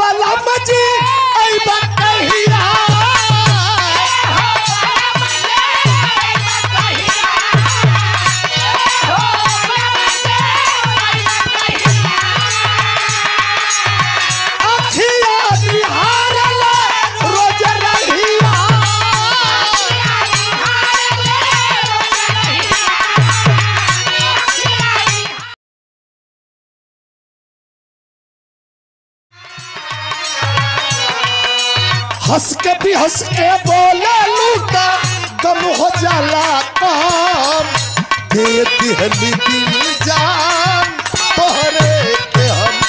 बलम जी अइबा कहिया हंस के भी हंस के बोले लूटा दम हो जाला काम दे दिहली दिल जान तोहरे के हम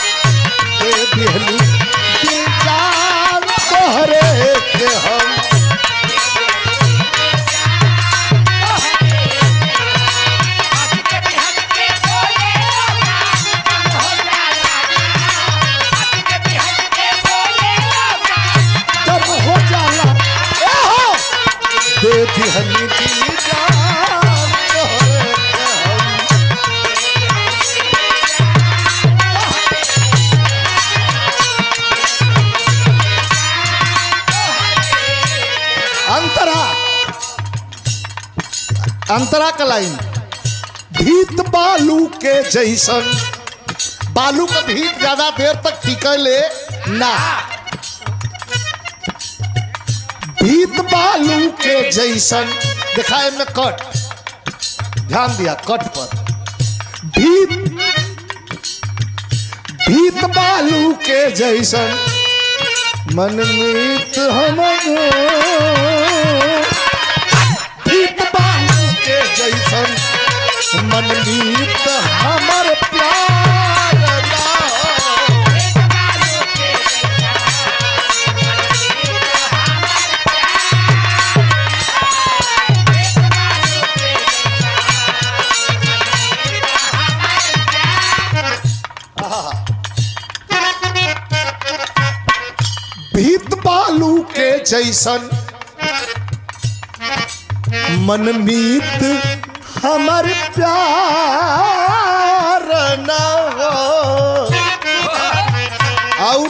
दे दिहली दिल जान तोहरे के हम देती हनी दिल जान तोहरे अंतरा का लाइन भीत बालू के जैसन बालू का भीत ज्यादा देर तक टिकले ना भीत बालू के जैसन दिखाए में कट ध्यान दिया कट पर भीत बालू के जैसन मनमीत हम भीत बालू के जैसन मनमीत हमर प्यार भीत बालू के जैसन मनमीत हमर प्यार न हो और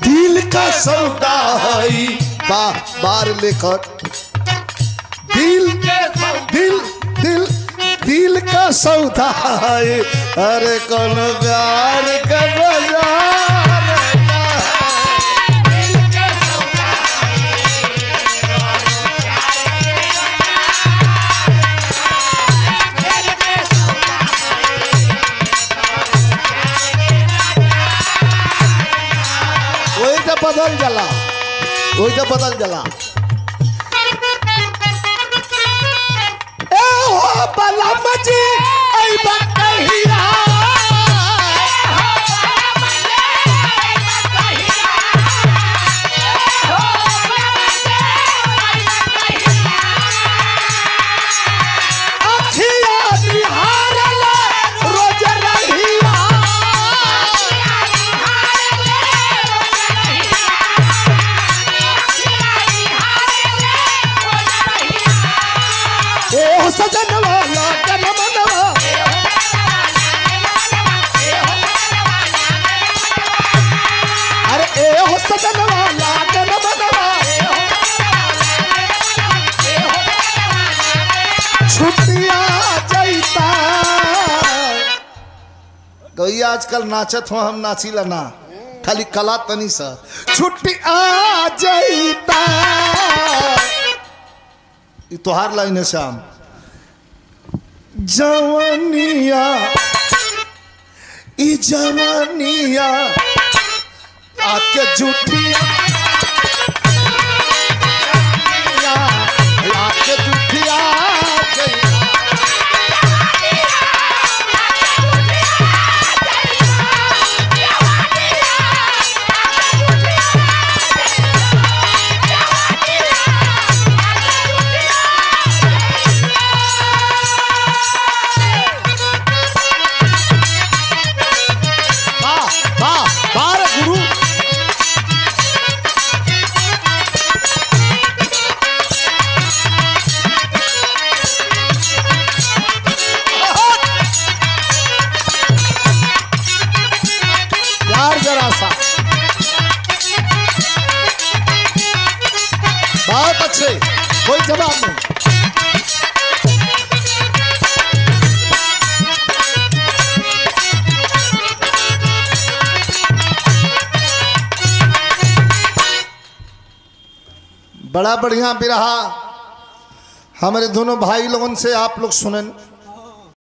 दिल का सौदा है बार लेखक दिल का सौदा है अरे कौन प्यार का बाजार बदल जला वही तो बदल जला ए हो बलम जी अइबा कहिया सजन वाला कन मनवा अरे ए हो सजन वाला कन मनवा छुट्टिया जैता गई आजकल नाचत हो हम नाचिला ना खाली कला तनी सा छुट्टी आ जैता तोहार लाइन है श्याम जवानिया ई जवानिया आके झूठिया आके झूठिया बहुत अच्छे, कोई जवाब नहीं। बड़ा बढ़िया बिरहा हमारे दोनों भाई लोगों से आप लोग सुनें।